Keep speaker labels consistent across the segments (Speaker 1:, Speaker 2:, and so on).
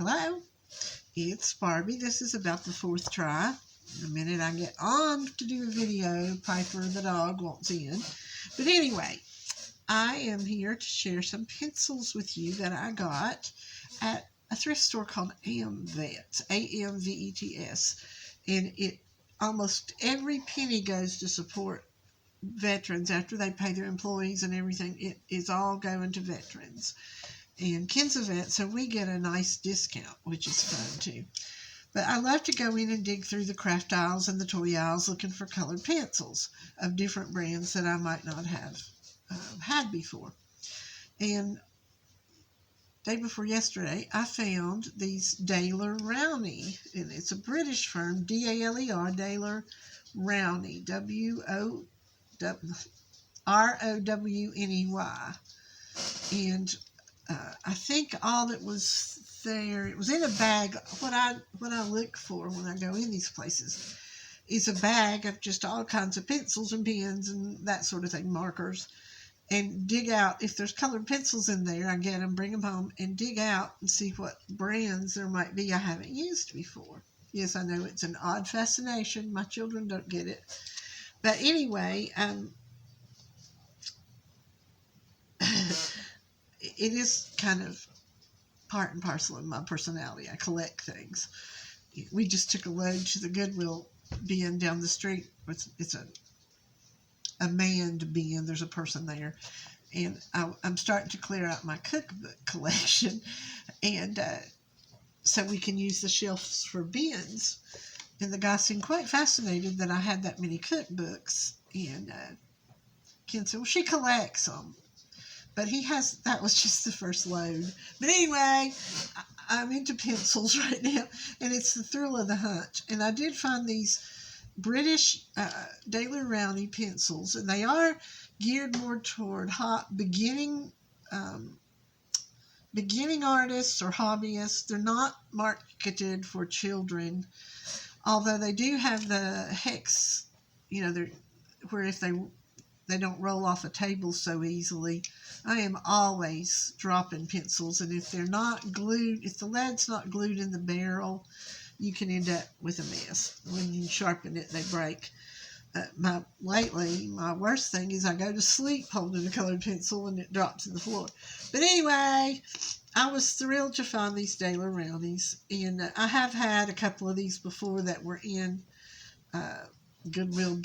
Speaker 1: Hello, it's Barbie. This is about the fourth try. The minute I get on to do a video, Piper the dog wants in. But anyway, I am here to share some pencils with you that I got at a thrift store called AMVETS, AMVETS. And it almost every penny goes to support veterans after they pay their employees and everything. It is all going to veterans. And Ken's a vet, so we get a nice discount, which is fun too. But I love to go in and dig through the craft aisles and the toy aisles looking for colored pencils of different brands that I might not have had before. And day before yesterday, I found these Daler Rowney, and it's a British firm, D-A-L-E-R, Daler Rowney, W-O-R-O-W-N-E-Y. And I think all that was there, it was in a bag. What I look for when I go in these places is a bag of just all kinds of pencils and pens and that sort of thing, markers, and dig out. If there's colored pencils in there, I get them, bring them home, and dig out and see what brands there might be I haven't used before. Yes, I know it's an odd fascination. My children don't get it. But anyway, it is kind of part and parcel of my personality. I collect things. We just took a load to the Goodwill bin down the street. It's a manned bin. There's a person there. And I'm starting to clear out my cookbook collection. And so we can use the shelves for bins. And the guy seemed quite fascinated that I had that many cookbooks. And Ken said, well, she collects them. But that was just the first load. But anyway, I'm into pencils right now, and it's the thrill of the hunt. And I did find these British Daler Rowney pencils, and they are geared more toward beginning artists or hobbyists. They're not marketed for children, although they do have the hex, where if they don't roll off a table so easily. I am always dropping pencils, and if they're not glued, if the lead's not glued in the barrel, you can end up with a mess. When you sharpen it, they break. Lately, my worst thing is I go to sleep holding a colored pencil and it drops to the floor. But anyway, I was thrilled to find these Daler Rowneys, and I have had a couple of these before that were in Goodwill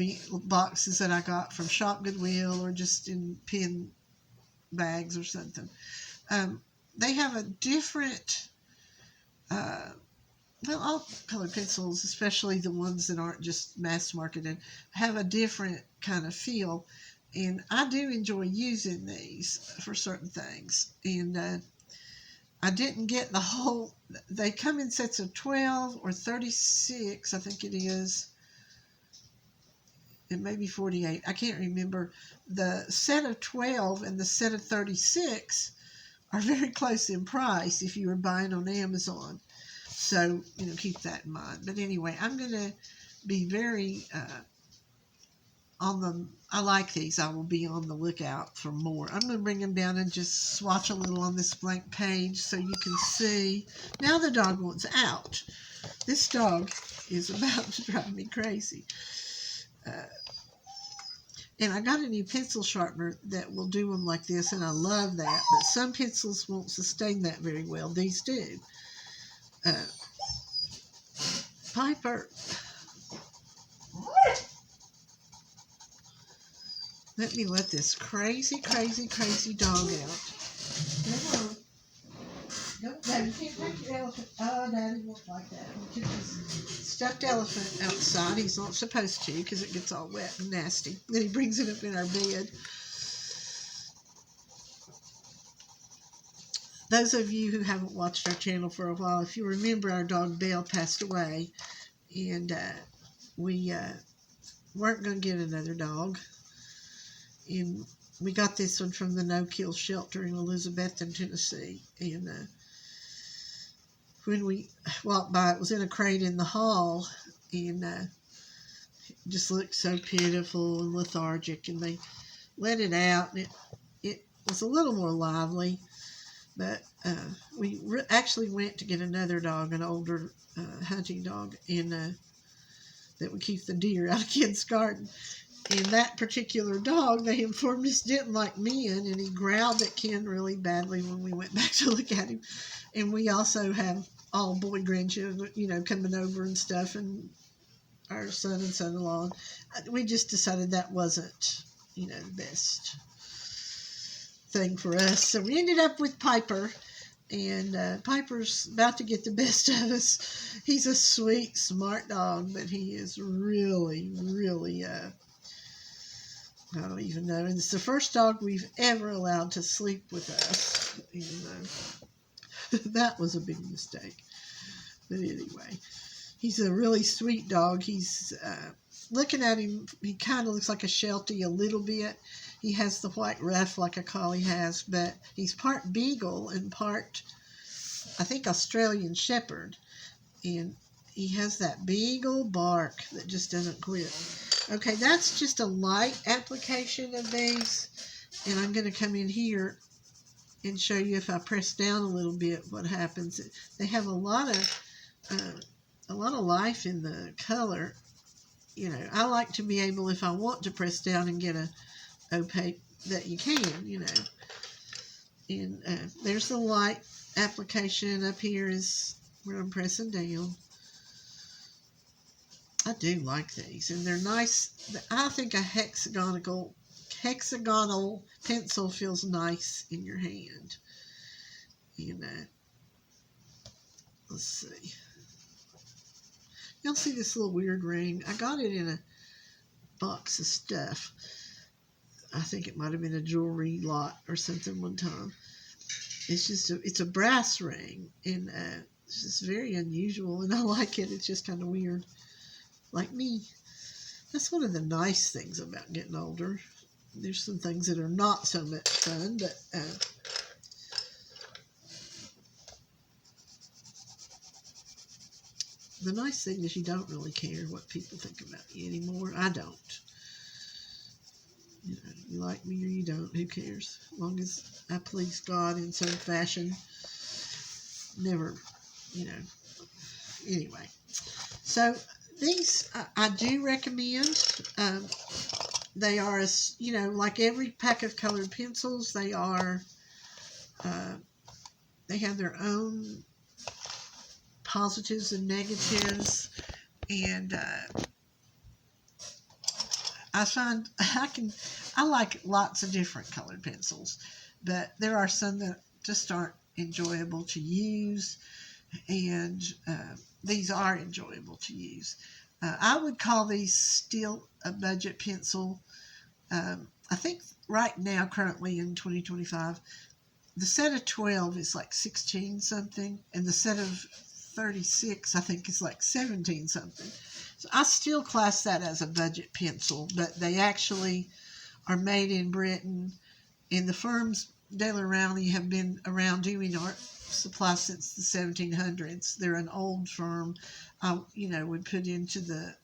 Speaker 1: boxes that I got from Shop Goodwill or just in pen bags or something. They have a different, all colored pencils, especially the ones that aren't just mass marketed, have a different kind of feel. And I do enjoy using these for certain things. And I didn't get the whole, they come in sets of 12 or 36, I think it is. It may be 48. I can't remember. The set of 12 and the set of 36 are very close in price if you were buying on Amazon. So, keep that in mind. But anyway, I'm going to be very I like these. I will be on the lookout for more. I'm going to bring them down and just swatch a little on this blank page so you can see. Now the dog wants out. This dog is about to drive me crazy. And I got a new pencil sharpener that will do them like this, and I love that. But some pencils won't sustain that very well. These do. Piper. Let me let this crazy, crazy, crazy dog out. Come on. No, Daddy, you can't take your elephant. Oh, Daddy won't like that. We took this stuffed elephant outside. He's not supposed to because it gets all wet and nasty. Then he brings it up in our bed. Those of you who haven't watched our channel for a while, if you remember, our dog Belle passed away, and we weren't going to get another dog. And we got this one from the No-Kill shelter in Elizabethton, Tennessee. And when we walked by, it was in a crate in the hall, and it just looked so pitiful and lethargic. And they let it out, and it was a little more lively. But we actually went to get another dog, an older hunting dog, and that would keep the deer out of Ken's garden. And that particular dog, they informed us, didn't like men, and he growled at Ken really badly when we went back to look at him. And we also have all boy grandchildren, coming over and stuff, and our son and son-in-law. We just decided that wasn't, the best thing for us. So we ended up with Piper, and Piper's about to get the best of us. He's a sweet, smart dog, but he is really, really, I don't even know. And it's the first dog we've ever allowed to sleep with us. That was a big mistake. But anyway, he's a really sweet dog. He's, looking at him, he kind of looks like a Sheltie a little bit. He has the white ruff like a collie has, but he's part Beagle and part, I think, Australian Shepherd. And he has that Beagle bark that just doesn't quit. Okay, that's just a light application of these. And I'm going to come in here and show you, if I press down a little bit, what happens. They have a lot of life in the color. I like to be able, if I want to press down and get a opaque, that you can, And there's the light application. Up here is where I'm pressing down. I do like these, and they're nice. I think a hexagonal pencil feels nice in your hand. Let's see. You'll see this little weird ring. I got it in a box of stuff. I think it might have been a jewelry lot or something one time. It's a brass ring, and it's just very unusual, and I like it. It's just kind of weird, like me. That's one of the nice things about getting older. There's some things that are not so much fun, but the nice thing is you don't really care what people think about you anymore. I don't. You like me or you don't, who cares? As long as I please God in some fashion. Never, Anyway. So these I do recommend. They are, like every pack of colored pencils, they have their own positives and negatives, and I find I like lots of different colored pencils, but there are some that just aren't enjoyable to use, and these are enjoyable to use. I would call these still a budget pencil. I think right now, currently in 2025, the set of 12 is like 16 something, and the set of 36, I think, is like 17 something. So I still class that as a budget pencil, but they actually are made in Britain, and the firms Rowney have been around doing art supply since the 1700s. They're an old firm. I, would put into the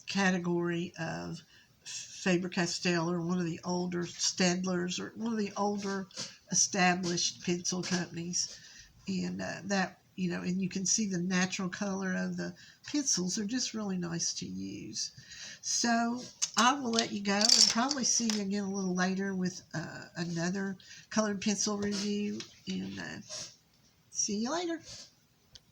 Speaker 1: category of Faber-Castell, or one of the older Staedtlers, or one of the older established pencil companies. And and you can see the natural color of the pencils. They're just really nice to use. So I will let you go, and probably see you again a little later with another colored pencil review. And see you later.